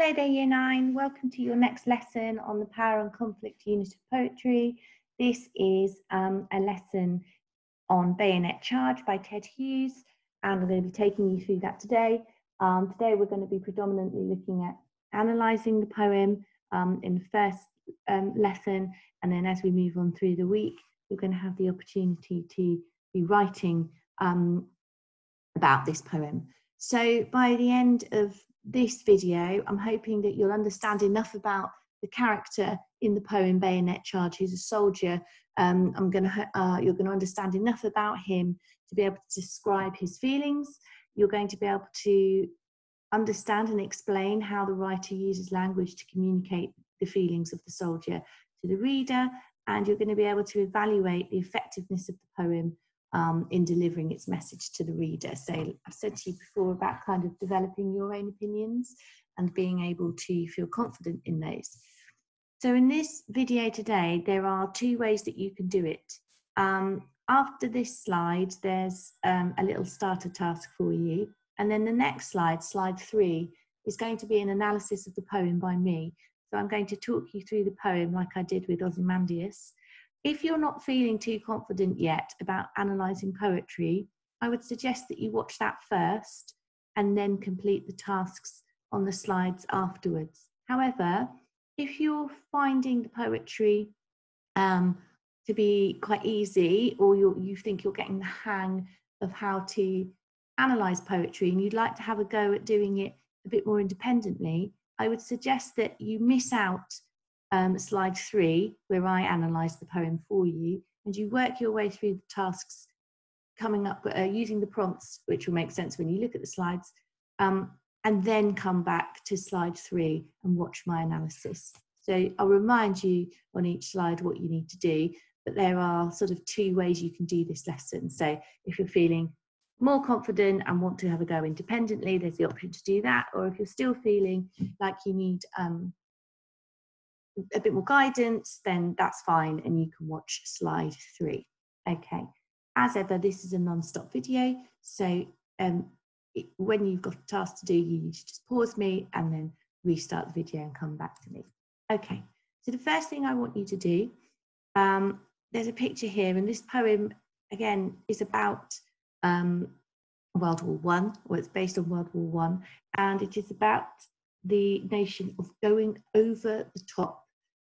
Hello there, Year 9. Welcome to your next lesson on the Power and Conflict unit of poetry. This is a lesson on Bayonet Charge by Ted Hughes, and I'm going to be taking you through that today. Today we're going to be predominantly looking at analysing the poem in the first lesson, and then as we move on through the week, you're going to have the opportunity to be writing about this poem. So by the end of this video, I'm hoping that you'll understand enough about the character in the poem Bayonet Charge, who's a soldier. You're going to understand enough about him to be able to describe his feelings. You're going to be able to understand and explain how the writer uses language to communicate the feelings of the soldier to the reader, and you're going to be able to evaluate the effectiveness of the poem in delivering its message to the reader. So I've said to you before about kind of developing your own opinions and being able to feel confident in those. So in this video today, there are two ways that you can do it. After this slide, there's a little starter task for you. And then the next slide, slide 3, is going to be an analysis of the poem by me. So I'm going to talk you through the poem like I did with Ozymandias. If you're not feeling too confident yet about analysing poetry, I would suggest that you watch that first and then complete the tasks on the slides afterwards. However, if you're finding the poetry to be quite easy, or you think you're getting the hang of how to analyse poetry and you'd like to have a go at doing it a bit more independently, I would suggest that you miss out slide 3, where I analyse the poem for you, and you work your way through the tasks coming up using the prompts, which will make sense when you look at the slides, and then come back to slide 3 and watch my analysis. So I'll remind you on each slide what you need to do, but there are sort of two ways you can do this lesson. So if you're feeling more confident and want to have a go independently, there's the option to do that, or if you're still feeling like you need a bit more guidance, then that's fine, and you can watch slide 3. Okay, as ever, this is a non-stop video, so when you've got a task to do, you need to just pause me and then restart the video and come back to me. Okay, so the first thing I want you to do, there's a picture here, and this poem again is about World War I, or it's based on World War I, and it is about the notion of going over the top.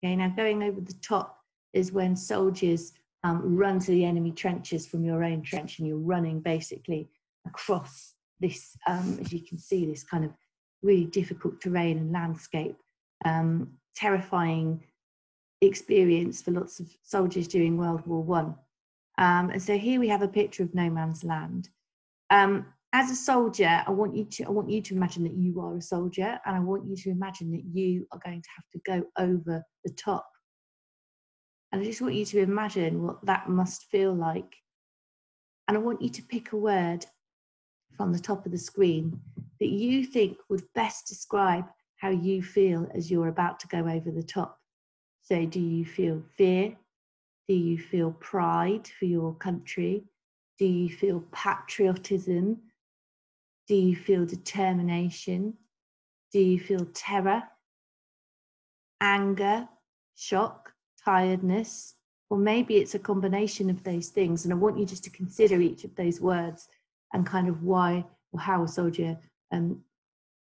Okay, now going over the top is when soldiers run to the enemy trenches from your own trench, and you're running basically across this, as you can see, this kind of really difficult terrain and landscape, terrifying experience for lots of soldiers during World War I. And so here we have a picture of no man's land. As a soldier, I want you to imagine that you are a soldier, and I want you to imagine that you are going to have to go over the top. And I just want you to imagine what that must feel like. And I want you to pick a word from the top of the screen that you think would best describe how you feel as you're about to go over the top. So do you feel fear? Do you feel pride for your country? Do you feel patriotism? Do you feel determination? Do you feel terror, anger, shock, tiredness? Or maybe it's a combination of those things. And I want you just to consider each of those words and kind of why or how a soldier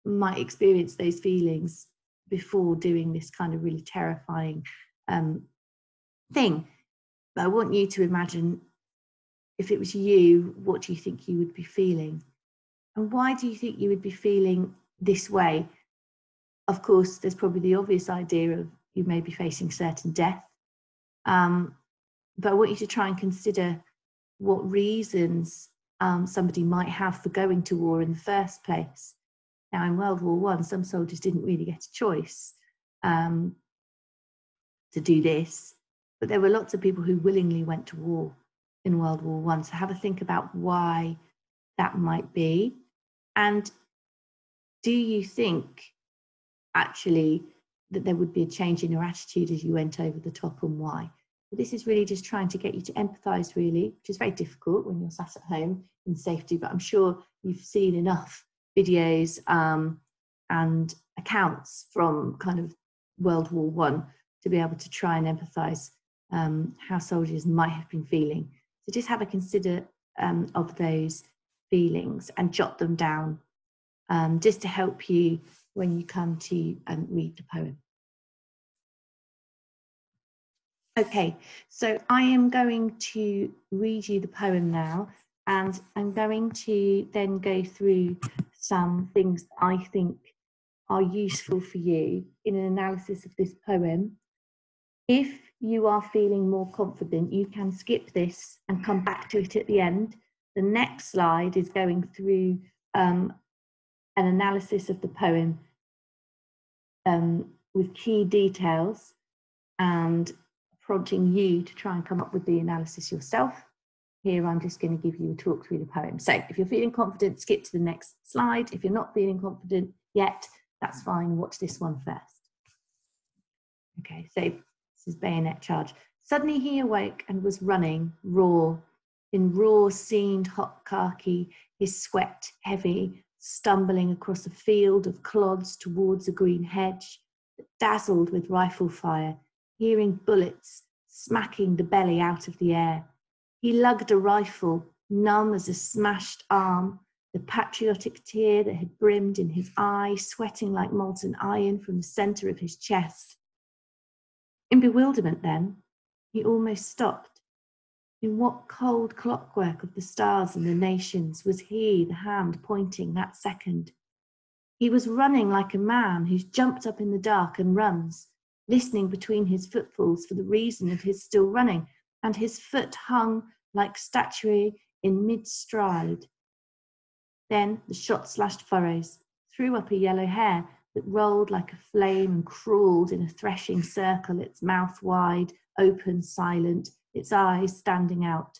might experience those feelings before doing this kind of really terrifying thing. But I want you to imagine, if it was you, what do you think you would be feeling? And why do you think you would be feeling this way? Of course, there's probably the obvious idea of you may be facing certain death. But I want you to try and consider what reasons somebody might have for going to war in the first place. Now, in World War I, some soldiers didn't really get a choice to do this, but there were lots of people who willingly went to war in World War I. So have a think about why that might be. And do you think actually that there would be a change in your attitude as you went over the top, and why? But this is really just trying to get you to empathise, really, which is very difficult when you're sat at home in safety, but I'm sure you've seen enough videos and accounts from kind of World War One to be able to try and empathise how soldiers might have been feeling. So just have a consider of those feelings and jot them down just to help you when you come to read the poem. Okay, so I am going to read you the poem now, and I'm going to then go through some things that I think are useful for you in an analysis of this poem. If you are feeling more confident, you can skip this and come back to it at the end. The next slide is going through an analysis of the poem with key details and prompting you to try and come up with the analysis yourself. Here I'm just going to give you a talk through the poem. So if you're feeling confident, skip to the next slide. If you're not feeling confident yet, that's fine. Watch this one first. Okay, so this is Bayonet Charge. Suddenly he awoke and was running, raw, in raw, seamed hot khaki, his sweat heavy, stumbling across a field of clods towards a green hedge that dazzled with rifle fire, hearing bullets smacking the belly out of the air. He lugged a rifle, numb as a smashed arm, the patriotic tear that had brimmed in his eye, sweating like molten iron from the centre of his chest. In bewilderment then, he almost stopped. In what cold clockwork of the stars and the nations was he, the hand pointing that second? He was running like a man who's jumped up in the dark and runs, listening between his footfalls for the reason of his still running, and his foot hung like statuary in mid-stride. Then the shot slashed furrows, threw up a yellow hair that rolled like a flame and crawled in a threshing circle, its mouth wide, open, silent, its eyes standing out.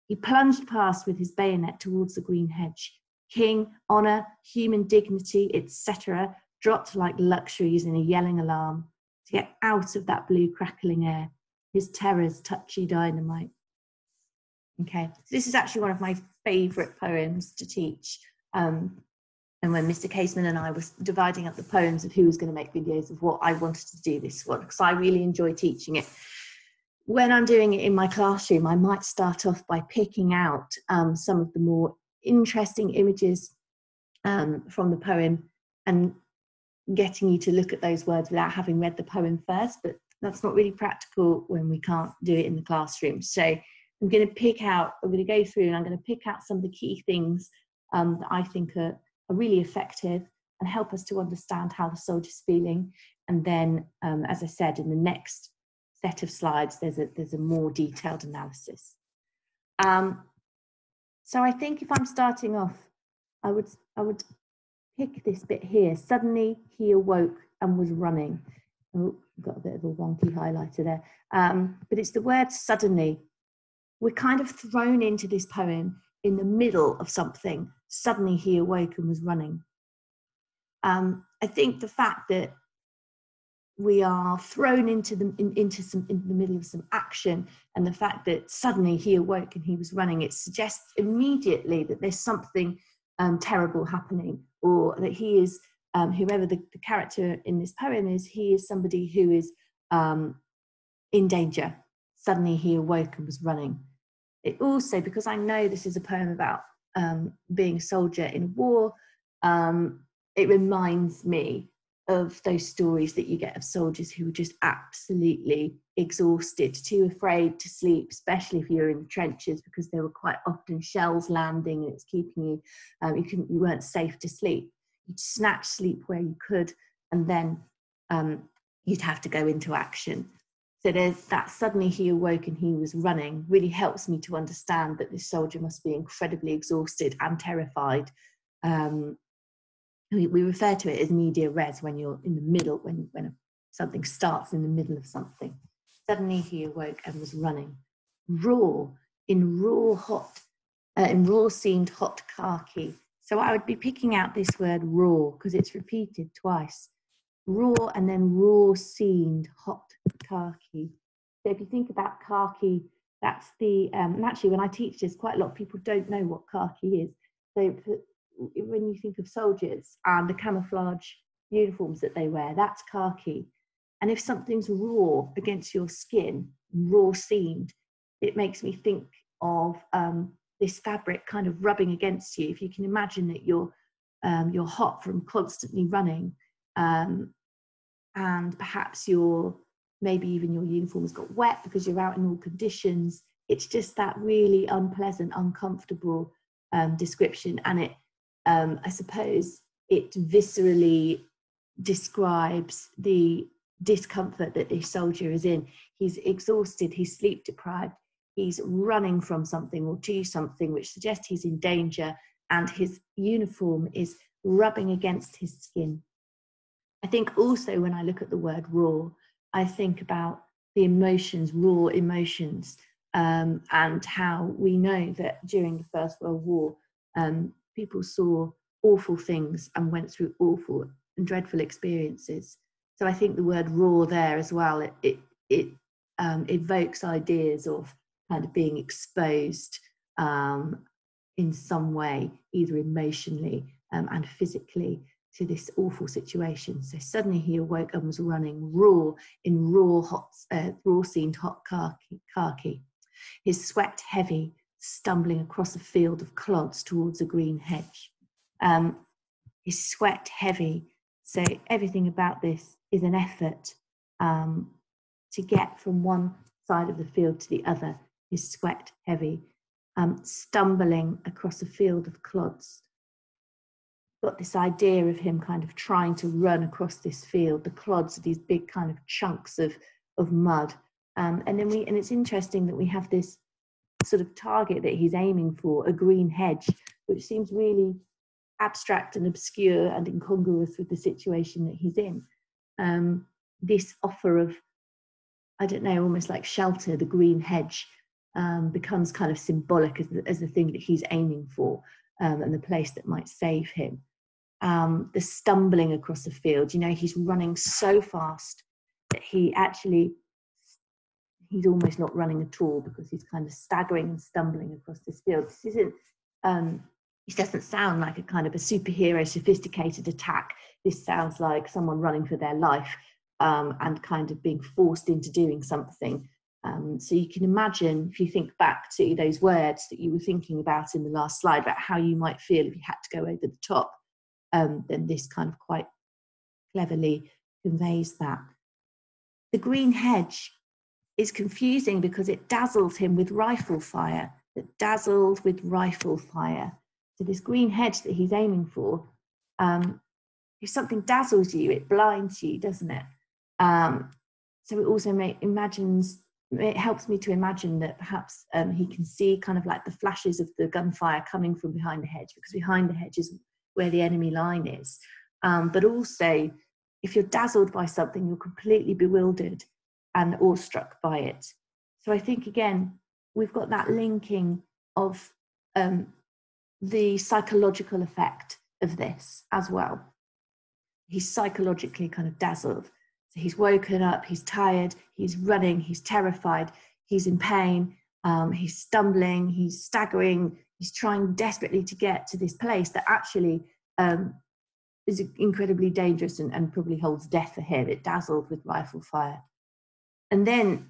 He plunged past with his bayonet towards the green hedge. King, honour, human dignity, etc., dropped like luxuries in a yelling alarm to get out of that blue crackling air, his terrors touchy dynamite. Okay, so this is actually one of my favourite poems to teach. And when Mr. Caseman and I was dividing up the poems of who was going to make videos of what, I wanted to do this one because I really enjoy teaching it. When I'm doing it in my classroom, I might start off by picking out some of the more interesting images from the poem and getting you to look at those words without having read the poem first, but that's not really practical when we can't do it in the classroom. So I'm going to go through and I'm going to pick out some of the key things that I think are really effective and help us to understand how the soldier's feeling. And then, as I said, in the next set of slides, there's a more detailed analysis. So I think if I'm starting off, I would pick this bit here. Suddenly he awoke and was running. Oh, got a bit of a wonky highlighter there. But it's the word suddenly. We're kind of thrown into this poem in the middle of something. Suddenly he awoke and was running. I think the fact that we are thrown into the middle of some action, and the fact that suddenly he awoke and he was running, it suggests immediately that there's something terrible happening, or that he is, whoever the character in this poem is, he is somebody who is in danger. Suddenly he awoke and was running. It also, because I know this is a poem about being a soldier in war, it reminds me of those stories that you get of soldiers who were just absolutely exhausted, too afraid to sleep, especially if you're in the trenches, because there were quite often shells landing and it's keeping you, you weren't safe to sleep. You'd snatch sleep where you could, and then you'd have to go into action. So there's that suddenly he awoke and he was running really helps me to understand that this soldier must be incredibly exhausted and terrified. We refer to it as media res when you're in the middle, when something starts in the middle of something. Suddenly he awoke and was running. Raw, in raw seamed hot khaki. So I would be picking out this word raw because it's repeated twice. Raw and then raw seamed hot khaki. So if you think about khaki, that's the, and actually when I teach this, quite a lot of people don't know what khaki is. So when you think of soldiers and the camouflage uniforms that they wear, that's khaki. And if something's raw against your skin, raw seamed, it makes me think of this fabric kind of rubbing against you. If you can imagine that you're hot from constantly running, and perhaps maybe even your uniform has got wet because you're out in all conditions. It's just that really unpleasant, uncomfortable description. And it, I suppose, it viscerally describes the discomfort that this soldier is in. He's exhausted, he's sleep deprived, he's running from something or to something, which suggests he's in danger, and his uniform is rubbing against his skin. I think also when I look at the word raw, I think about the emotions, raw emotions, and how we know that during the First World War, people saw awful things and went through awful and dreadful experiences. So I think the word raw there as well, it evokes ideas of kind of being exposed in some way, either emotionally and physically, to this awful situation. So suddenly he awoke and was running raw in raw seamed hot khaki. His sweat heavy, stumbling across a field of clods towards a green hedge. His sweat heavy. So everything about this is an effort to get from one side of the field to the other. His sweat heavy, stumbling across a field of clods. Got this idea of him kind of trying to run across this field. The clods are these big kind of chunks of mud. And it's interesting that we have this sort of target that he's aiming for, a green hedge, which seems really abstract and obscure and incongruous with the situation that he's in. This offer of, I don't know, almost like shelter, the green hedge, becomes kind of symbolic as the thing that he's aiming for, and the place that might save him. The stumbling across the field, he's running so fast that he's almost not running at all, because he's kind of staggering and stumbling across this field. This doesn't sound like a kind of a superhero, sophisticated attack. This sounds like someone running for their life and kind of being forced into doing something. So you can imagine, if you think back to those words that you were thinking about in the last slide, about how you might feel if you had to go over the top, then this kind of quite cleverly conveys that. The green hedge is confusing because it dazzles him with rifle fire. So this green hedge that he's aiming for, if something dazzles you, it blinds you, doesn't it? So it also it helps me to imagine that perhaps he can see kind of like the flashes of the gunfire coming from behind the hedge, because behind the hedge is where the enemy line is. But also, if you're dazzled by something, you're completely bewildered and awestruck by it. So I think, again, we've got that linking of the psychological effect of this as well. He's psychologically kind of dazzled. So he's woken up, he's tired, he's running, he's terrified, he's in pain, he's stumbling, he's staggering, he's trying desperately to get to this place that actually is incredibly dangerous and probably holds death for him. It dazzled with rifle fire. And then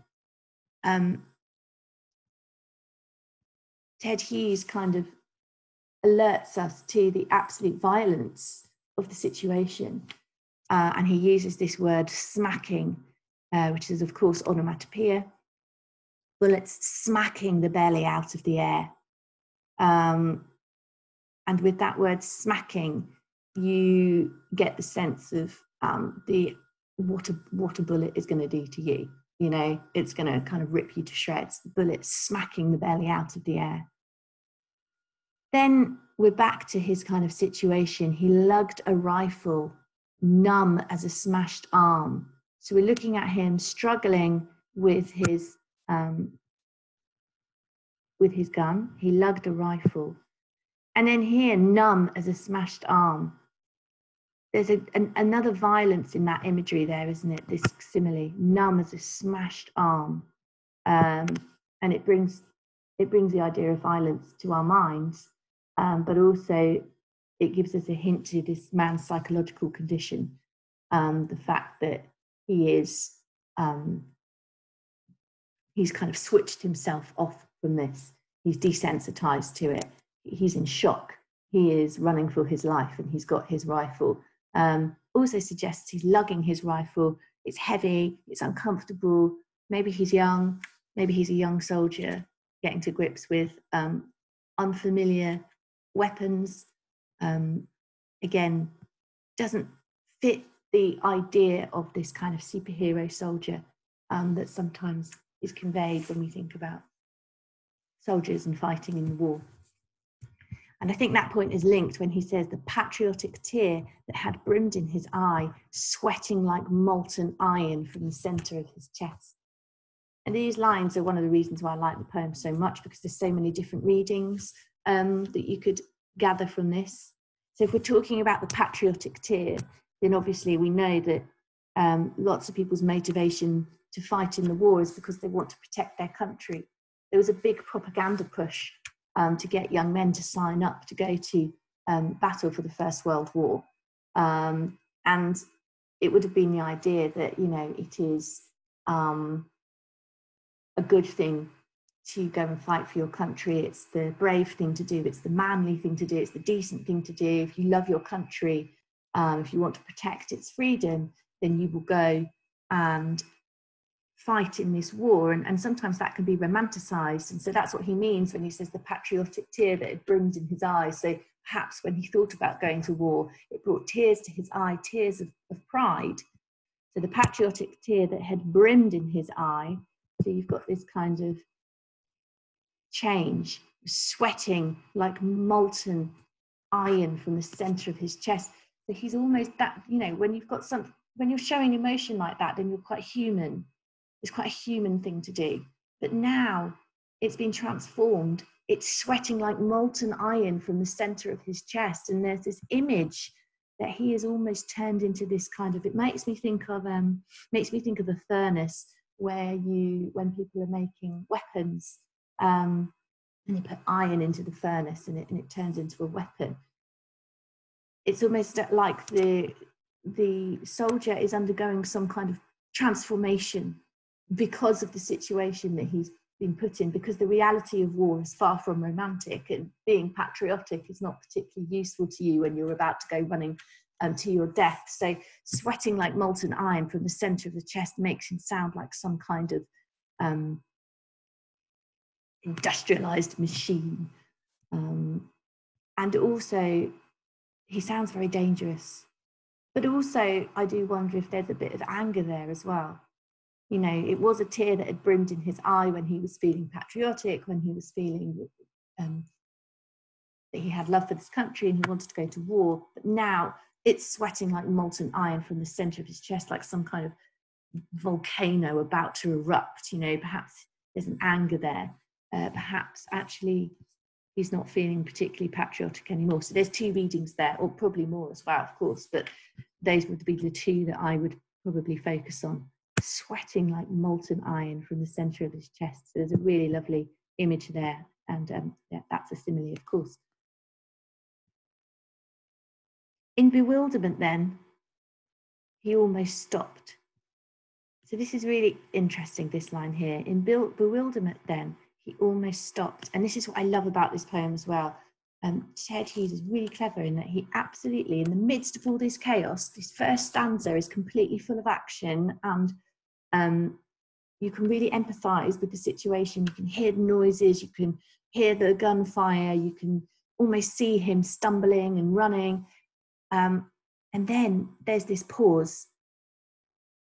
Ted Hughes kind of alerts us to the absolute violence of the situation. And he uses this word smacking, which is, of course, onomatopoeia. Bullets smacking the belly out of the air. And with that word smacking, you get the sense of what a bullet is going to do to you. It's going to kind of rip you to shreds. The bullet smacking the belly out of the air. Then we're back to his kind of situation. He lugged a rifle, numb as a smashed arm. So we're looking at him struggling with his gun. He lugged a rifle. And then here, numb as a smashed arm. There's another violence in that imagery there, isn't it? This simile, numb as a smashed arm. And it brings the idea of violence to our minds, but also it gives us a hint to this man's psychological condition. the fact that he is, he's kind of switched himself off from this. He's desensitized to it. He's in shock. He is running for his life and he's got his rifle. Also suggests he's lugging his rifle. It's heavy, it's uncomfortable. Maybe he's young, maybe he's a young soldier getting to grips with unfamiliar weapons. Again, doesn't fit the idea of this kind of superhero soldier that sometimes is conveyed when we think about soldiers and fighting in the war. And I think that point is linked when he says the patriotic tear that had brimmed in his eye, sweating like molten iron from the center of his chest. And these lines are one of the reasons why I like the poem so much, because there's so many different readings that you could gather from this. So if we're talking about the patriotic tear, then obviously we know that lots of people's motivation to fight in the war is because they want to protect their country. There was a big propaganda push to get young men to sign up to go to battle for the First World War. And it would have been the idea that, you know, it is a good thing to go and fight for your country. It's the brave thing to do. It's the manly thing to do. It's the decent thing to do. If you love your country, if you want to protect its freedom, then you will go and fight in this war. And sometimes that can be romanticized. And so that's what he means when he says the patriotic tear that had brimmed in his eyes. So perhaps when he thought about going to war, it brought tears to his eye, tears of pride. So the patriotic tear that had brimmed in his eye. So you've got this kind of change, sweating like molten iron from the center of his chest. So he's almost that, you know, when you've got some, when you're showing emotion like that, then you're quite human. It's quite a human thing to do. But now it's been transformed. It's sweating like molten iron from the center of his chest. And there's this image that he is almost turned into this kind of, it makes me think of a furnace where when people are making weapons, and you put iron into the furnace and it turns into a weapon. It's almost like the soldier is undergoing some kind of transformation because of the situation that he's been put in, because the reality of war is far from romantic, and being patriotic is not particularly useful to you when you're about to go running to your death. So sweating like molten iron from the center of the chest makes him sound like some kind of industrialized machine. And also he sounds very dangerous, but also I do wonder if there's a bit of anger there as well. You know, it was a tear that had brimmed in his eye when he was feeling patriotic, when he was feeling that he had love for this country and he wanted to go to war. But now it's sweating like molten iron from the center of his chest, like some kind of volcano about to erupt. You know, perhaps there's an anger there. Perhaps actually he's not feeling particularly patriotic anymore. So there's two readings there, or probably more as well, of course, but those would be the two that I would probably focus on. Sweating like molten iron from the center of his chest. So there's a really lovely image there, and yeah, that's a simile, of course. In bewilderment then, he almost stopped. So this is really interesting, this line here. In bewilderment then, he almost stopped. And this is what I love about this poem as well. Ted Hughes is really clever in that he absolutely, in the midst of all this chaos, this first stanza is completely full of action, and you can really empathize with the situation. You can hear the noises, you can hear the gunfire, you can almost see him stumbling and running. And then there's this pause.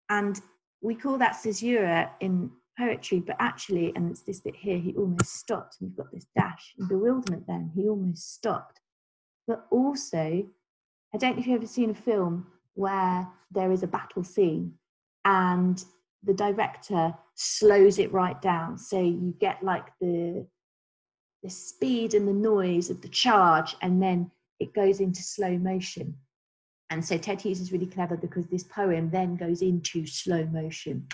And we call that caesura in poetry, but actually, and it's this bit here, he almost stopped. We've got this dash. In bewilderment then, he almost stopped. But also, I don't know if you've ever seen a film where there is a battle scene and the director slows it right down. So you get like the speed and the noise of the charge, and then it goes into slow motion. And so Ted Hughes is really clever because this poem then goes into slow motion.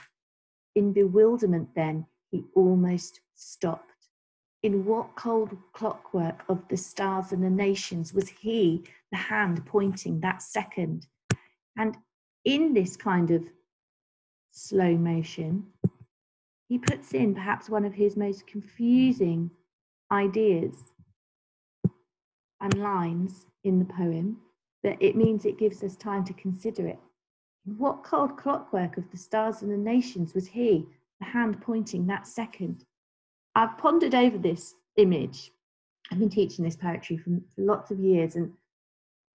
In bewilderment then, he almost stopped. In what cold clockwork of the stars and the nations was he, the hand pointing that second? And in this kind of slow motion, he puts in perhaps one of his most confusing ideas and lines in the poem, but it means it gives us time to consider it. What cold clockwork of the stars and the nations was he, the hand pointing that second? I've pondered over this image. I've been teaching this poetry for lots of years, and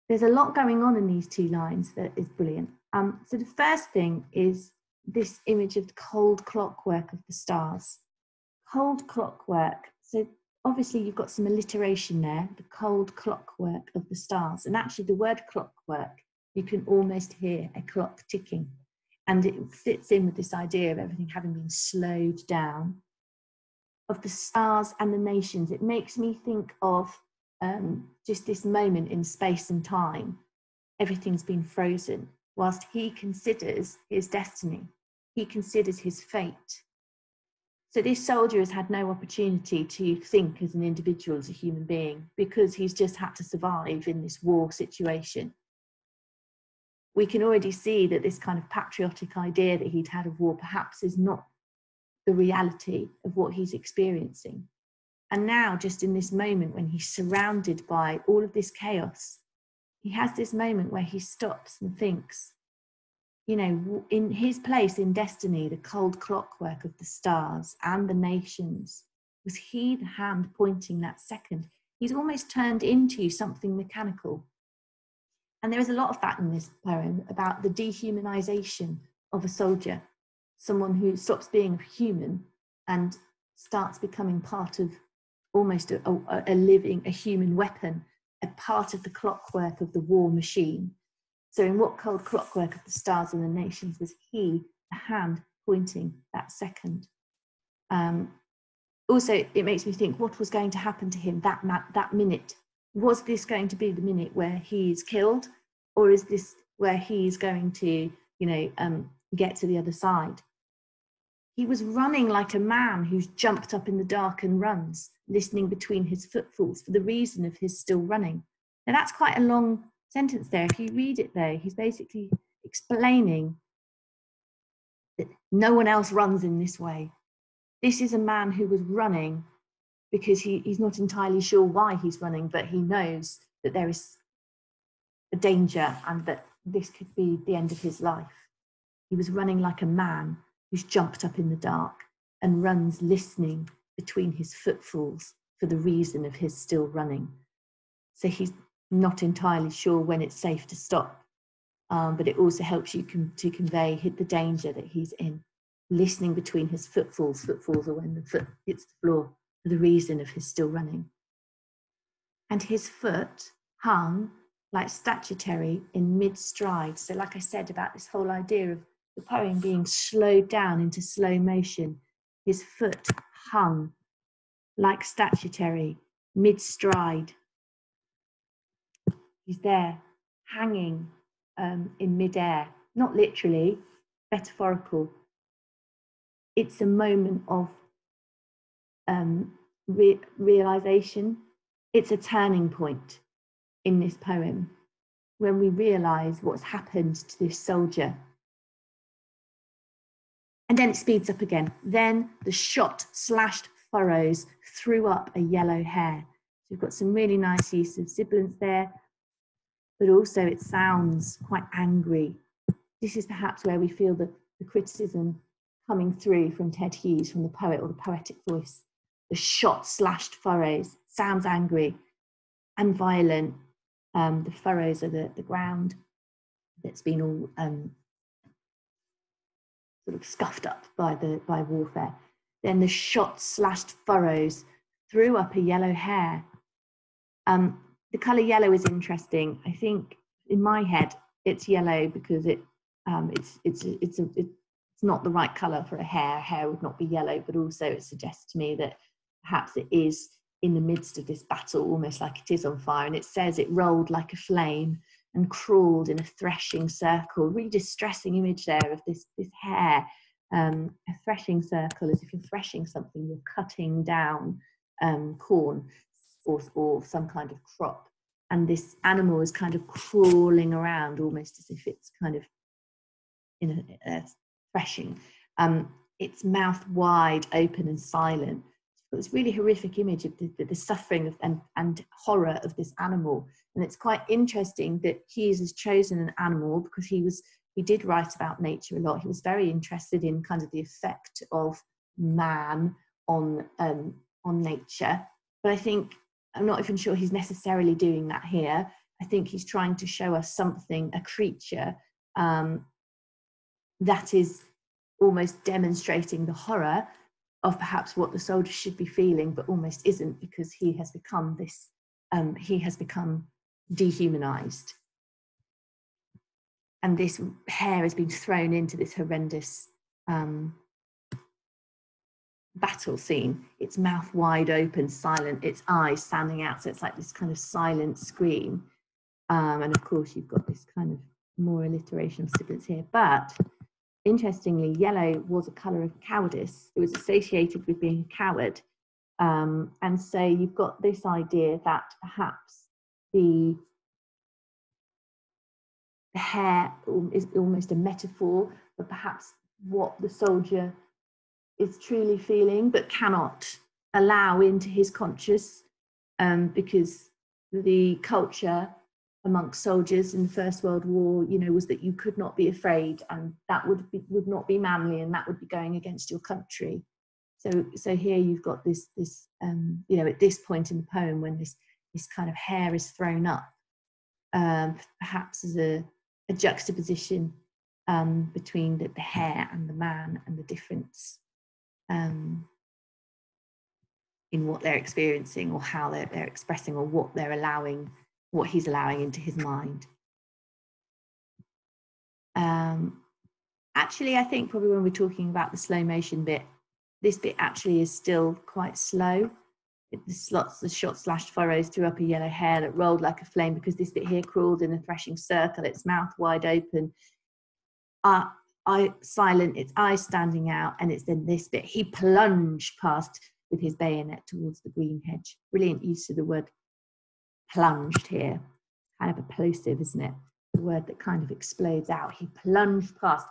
there's a lot going on in these two lines that is brilliant. So the first thing is this image of the cold clockwork of the stars. Cold clockwork. So obviously you've got some alliteration there, the cold clockwork of the stars. And actually the word clockwork, you can almost hear a clock ticking. And it fits in with this idea of everything having been slowed down. Of the stars and the nations, it makes me think of just this moment in space and time. Everything's been frozen, whilst he considers his destiny. He considers his fate. So this soldier has had no opportunity to think as an individual, as a human being, because he's just had to survive in this war situation. We can already see that this kind of patriotic idea that he'd had of war perhaps is not the reality of what he's experiencing. And now, just in this moment when he's surrounded by all of this chaos, he has this moment where he stops and thinks, you know, in his place in destiny, the cold clockwork of the stars and the nations, was he the hand pointing that second? He's almost turned into something mechanical. And there is a lot of that in this poem about the dehumanization of a soldier, someone who stops being human and starts becoming part of almost a living, a human weapon, a part of the clockwork of the war machine. So in what cold clockwork of the stars and the nations was he, a hand pointing that second? Also, it makes me think, what was going to happen to him that minute? Was this going to be the minute where he's killed, or is this where he's going to, get to the other side? He was running like a man who's jumped up in the dark and runs, listening between his footfalls for the reason of his still running. Now that's quite a long sentence there. If you read it there, he's basically explaining that no one else runs in this way. This is a man who was running because he's not entirely sure why he's running, but he knows that there is a danger and that this could be the end of his life. He was running like a man who's jumped up in the dark and runs listening between his footfalls for the reason of his still running. So he's not entirely sure when it's safe to stop, but it also helps you to convey the danger that he's in. Listening between his footfalls are when the foot hits the floor for the reason of his still running. And his foot hung like statuary in mid-stride. So like I said about this whole idea of the poem being slowed down into slow motion, his foot hung like statuary, mid-stride. He's there, hanging in mid-air, not literally, metaphorical. It's a moment of realization. It's a turning point in this poem when we realize what's happened to this soldier. And then it speeds up again. Then the shot slashed furrows threw up a yellow hair. So we've got some really nice use of sibilants there, but also it sounds quite angry. This is perhaps where we feel the criticism coming through from Ted Hughes, from the poet or the poetic voice. The shot slashed furrows sounds angry and violent. The furrows are the ground that's been all sort of scuffed up by warfare. Then the shot slashed furrows threw up a yellow hair. The colour yellow is interesting. I think in my head it's yellow because it's not the right colour for a hair. Hair would not be yellow, but also it suggests to me that perhaps it is in the midst of this battle, almost like it is on fire. And it says it rolled like a flame and crawled in a threshing circle. Really distressing image there of this hair, a threshing circle, as if you're threshing something, you're cutting down corn or some kind of crop. And this animal is kind of crawling around, almost as if it's kind of in a threshing. Its mouth wide open and silent. It's really horrific image of the suffering and horror of this animal. And it's quite interesting that Hughes has chosen an animal because he did write about nature a lot. He was very interested in kind of the effect of man on nature. But I think, I'm not even sure he's necessarily doing that here. I think he's trying to show us something, a creature that is almost demonstrating the horror of perhaps what the soldier should be feeling, but almost isn't, because he has become this, he has become dehumanized. And this hare has been thrown into this horrendous battle scene. Its mouth wide open, silent, its eyes standing out. So it's like this kind of silent scream. And of course, you've got this kind of more alliteration of sibilants here. But interestingly, yellow was a colour of cowardice. It was associated with being a coward. And so you've got this idea that perhaps the hare is almost a metaphor for perhaps what the soldier is truly feeling, but cannot allow into his conscious, because the culture amongst soldiers in the First World War, you know, was that you could not be afraid, and that would not be manly, and that would be going against your country. So here you've got this you know, at this point in the poem, when this kind of hare is thrown up, perhaps as a juxtaposition between the hare and the man, and the difference in what they're experiencing, or how they're expressing, or what they're allowing, what he's allowing into his mind. Actually, I think probably when we're talking about the slow motion bit, this bit actually is still quite slow. The shot slashed furrows threw up a yellow hare that rolled like a flame, because this bit here crawled in a threshing circle, its mouth wide open, silent, its eyes standing out, and it's then this bit. He plunged past with his bayonet towards the green hedge. Brilliant use of the word plunged here. Kind of a plosive, isn't it? The word that kind of explodes out. He plunged past.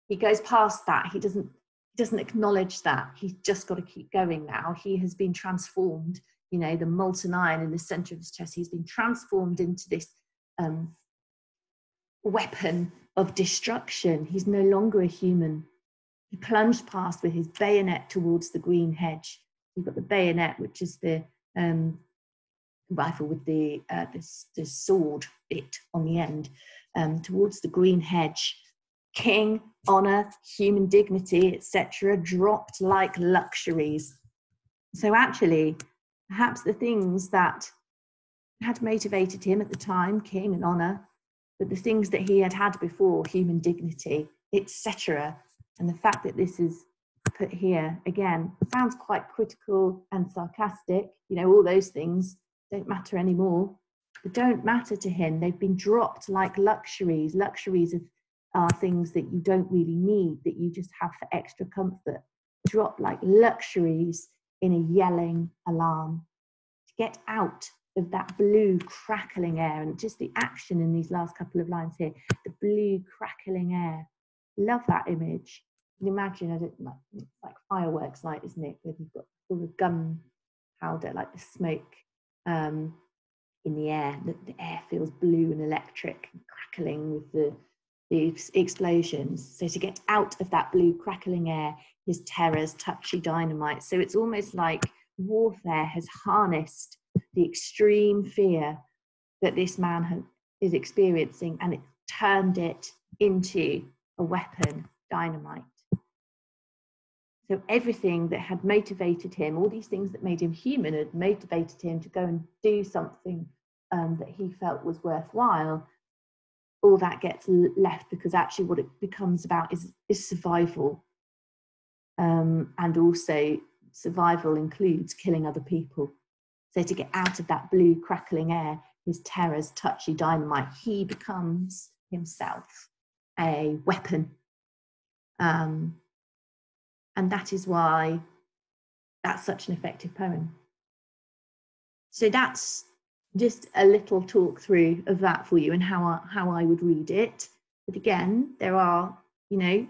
He goes past that. He doesn't acknowledge that. He's just got to keep going now. He has been transformed. You know, the molten iron in the center of his chest, he's been transformed into this weapon of destruction. He's no longer a human. He plunged past with his bayonet towards the green hedge. You've got the bayonet, which is the rifle with the sword bit on the end, towards the green hedge. King, honour, human dignity, etc., dropped like luxuries. So actually, perhaps the things that had motivated him at the time, king and honour, but the things that he had had before, human dignity, etc., and the fact that this is put here, again, sounds quite critical and sarcastic. You know, all those things don't matter anymore. They don't matter to him. They've been dropped like luxuries. Luxuries are things that you don't really need, that you just have for extra comfort. Dropped like luxuries in a yelling alarm. To get out of that blue crackling air, and just the action in these last couple of lines here, the blue crackling air. Love that image. And imagine it's like fireworks night, isn't it? Where you've got all the gunpowder, like the smoke in the air. The air feels blue and electric and crackling with the explosions. So to get out of that blue crackling air, his terrors, touchy dynamite. So it's almost like warfare has harnessed the extreme fear that this man is experiencing, and it turned it into a weapon, dynamite. So everything that had motivated him, all these things that made him human, had motivated him to go and do something that he felt was worthwhile. All that gets left, because actually what it becomes about is survival. And also survival includes killing other people. So to get out of that blue crackling air, his terrors, touchy dynamite, he becomes himself a weapon. And that is why that's such an effective poem. So that's just a little talk through of that for you, and how I would read it. But again, there are you know,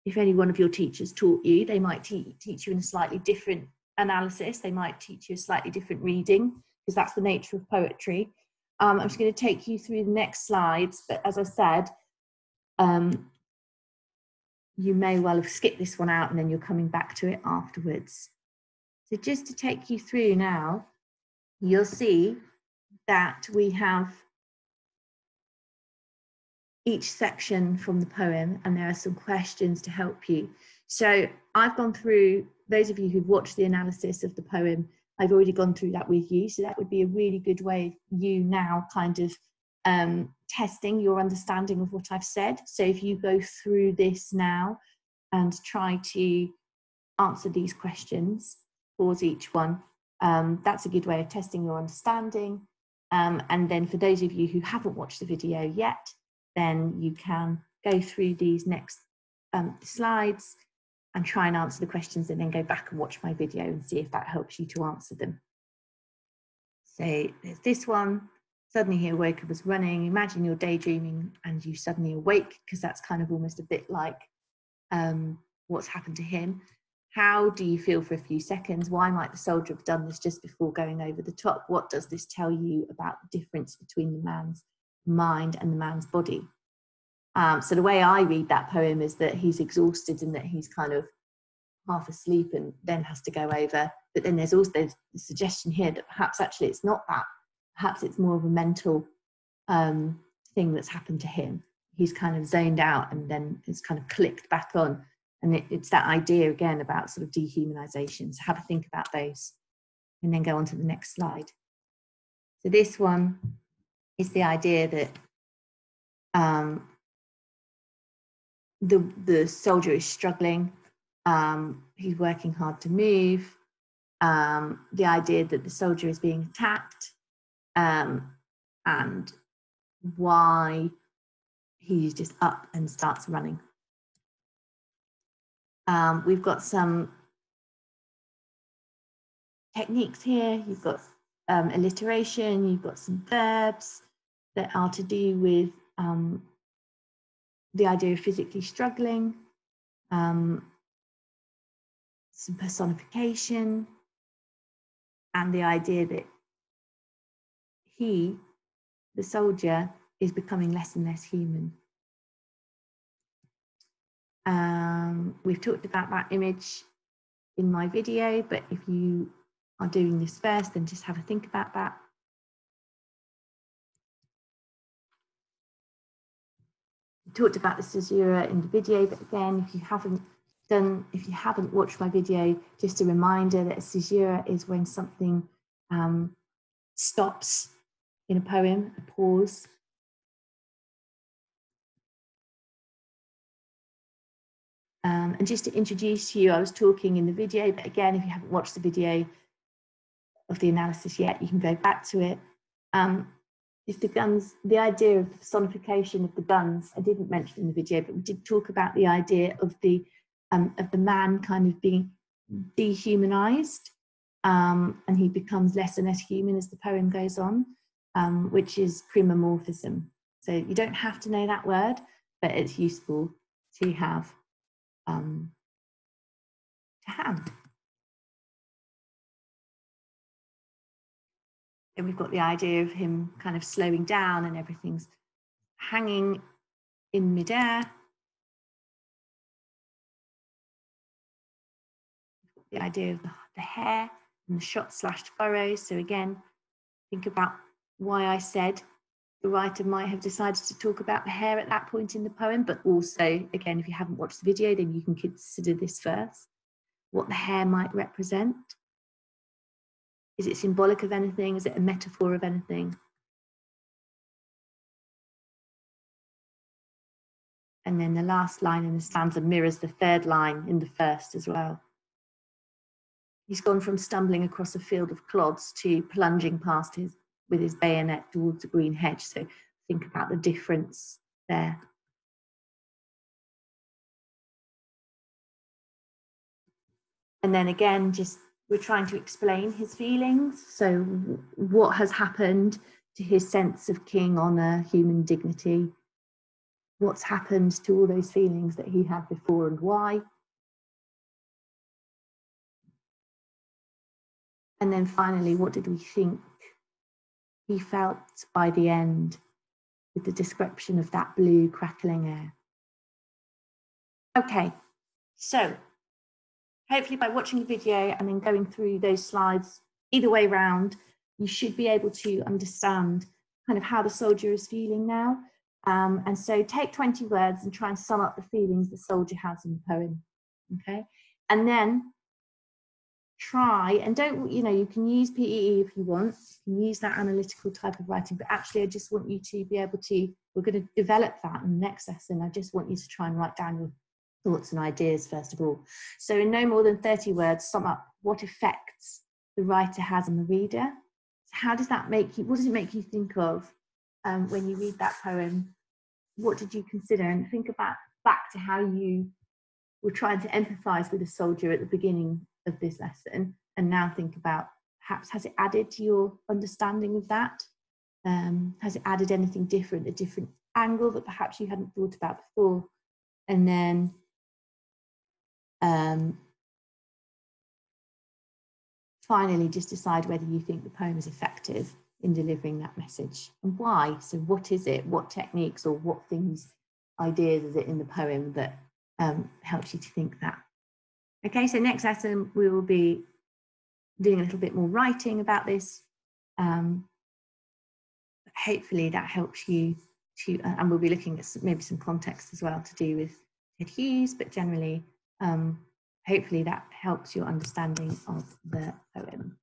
if any one of your teachers taught you, they might teach you in a slightly different analysis. They might teach you a slightly different reading, because that's the nature of poetry. I'm just going to take you through the next slides, but as I said, you may well have skipped this one out and then you're coming back to it afterwards. So just to take you through now, you'll see that we have each section from the poem, and there are some questions to help you. So I've gone through, those of you who've watched the analysis of the poem, I've already gone through that with you. So that would be a really good way of you now kind of testing your understanding of what I've said. So if you go through this now and try to answer these questions, pause each one, that's a good way of testing your understanding. And then for those of you who haven't watched the video yet, then you can go through these next slides and try and answer the questions, and then go back and watch my video and see if that helps you to answer them. So there's this one. Suddenly he awoke and was running. Imagine you're daydreaming and you suddenly awake, because that's kind of almost a bit like what's happened to him. How do you feel for a few seconds? Why might the soldier have done this just before going over the top? What does this tell you about the difference between the man's mind and the man's body? So the way I read that poem is that he's exhausted and that he's kind of half asleep and then has to go over. But then there's also the suggestion here that perhaps actually it's not that. Perhaps it's more of a mental thing that's happened to him. He's kind of zoned out and then it's kind of clicked back on. And it's that idea again about sort of dehumanization. So have a think about those and then go on to the next slide. So this one is the idea that the soldier is struggling. He's working hard to move. The idea that the soldier is being attacked, and why he's just up and starts running. We've got some techniques here. You've got alliteration, you've got some verbs that are to do with the idea of physically struggling, some personification, and the idea that he, the soldier, is becoming less and less human. We've talked about that image in my video, but if you are doing this first, then just have a think about that. We talked about the caesura in the video, but again, if you haven't watched my video, just a reminder that a caesura is when something stops in a poem, a pause. And just to introduce you, I was talking in the video, but again, if you haven't watched the video of the analysis yet, you can go back to it. If the guns, the idea of the personification of the guns, I didn't mention in the video, but we did talk about the idea of the man kind of being dehumanized, and he becomes less and less human as the poem goes on, which is primomorphism. So you don't have to know that word, but it's useful to have to hand. And we've got the idea of him kind of slowing down and everything's hanging in midair. The idea of the hair and the shot-slashed furrows. So again, think about why I said the writer might have decided to talk about the hair at that point in the poem, but also, again, if you haven't watched the video, then you can consider this first, what the hair might represent. Is it symbolic of anything? Is it a metaphor of anything? And then the last line in the stanza mirrors the third line in the first as well. He's gone from stumbling across a field of clods to plunging past with his bayonet towards a green hedge. So think about the difference there. And then again, just we're trying to explain his feelings. So what has happened to his sense of king honor, human dignity? what's happened to all those feelings that he had before and why. And then finally, what did we think he felt by the end with the description of that blue crackling air? Okay, so hopefully by watching the video and then going through those slides either way round, you should be able to understand kind of how the soldier is feeling now. And so take 20 words and try and sum up the feelings the soldier has in the poem, okay? And then try, and don't, you know, you can use PEE if you want, you can use that analytical type of writing, but actually I just want you to be able to, we're going to develop that in the next lesson. I just want you to try and write down your thoughts and ideas first of all. So in no more than 30 words, sum up what effects the writer has on the reader. How does that make you, what does it make you think of when you read that poem? What did you consider? And think about back to how you were trying to empathize with a soldier at the beginning of this lesson, and now think about perhaps has it added to your understanding of that? Has it added anything different, a different angle that perhaps you hadn't thought about before? And then finally, just decide whether you think the poem is effective in delivering that message and why. So what is it, what techniques or what things, ideas is it in the poem that helps you to think that? Okay, so next lesson we will be doing a little bit more writing about this. Hopefully that helps you to, and we'll be looking at maybe some context as well to do with Ted Hughes, but generally, hopefully that helps your understanding of the poem.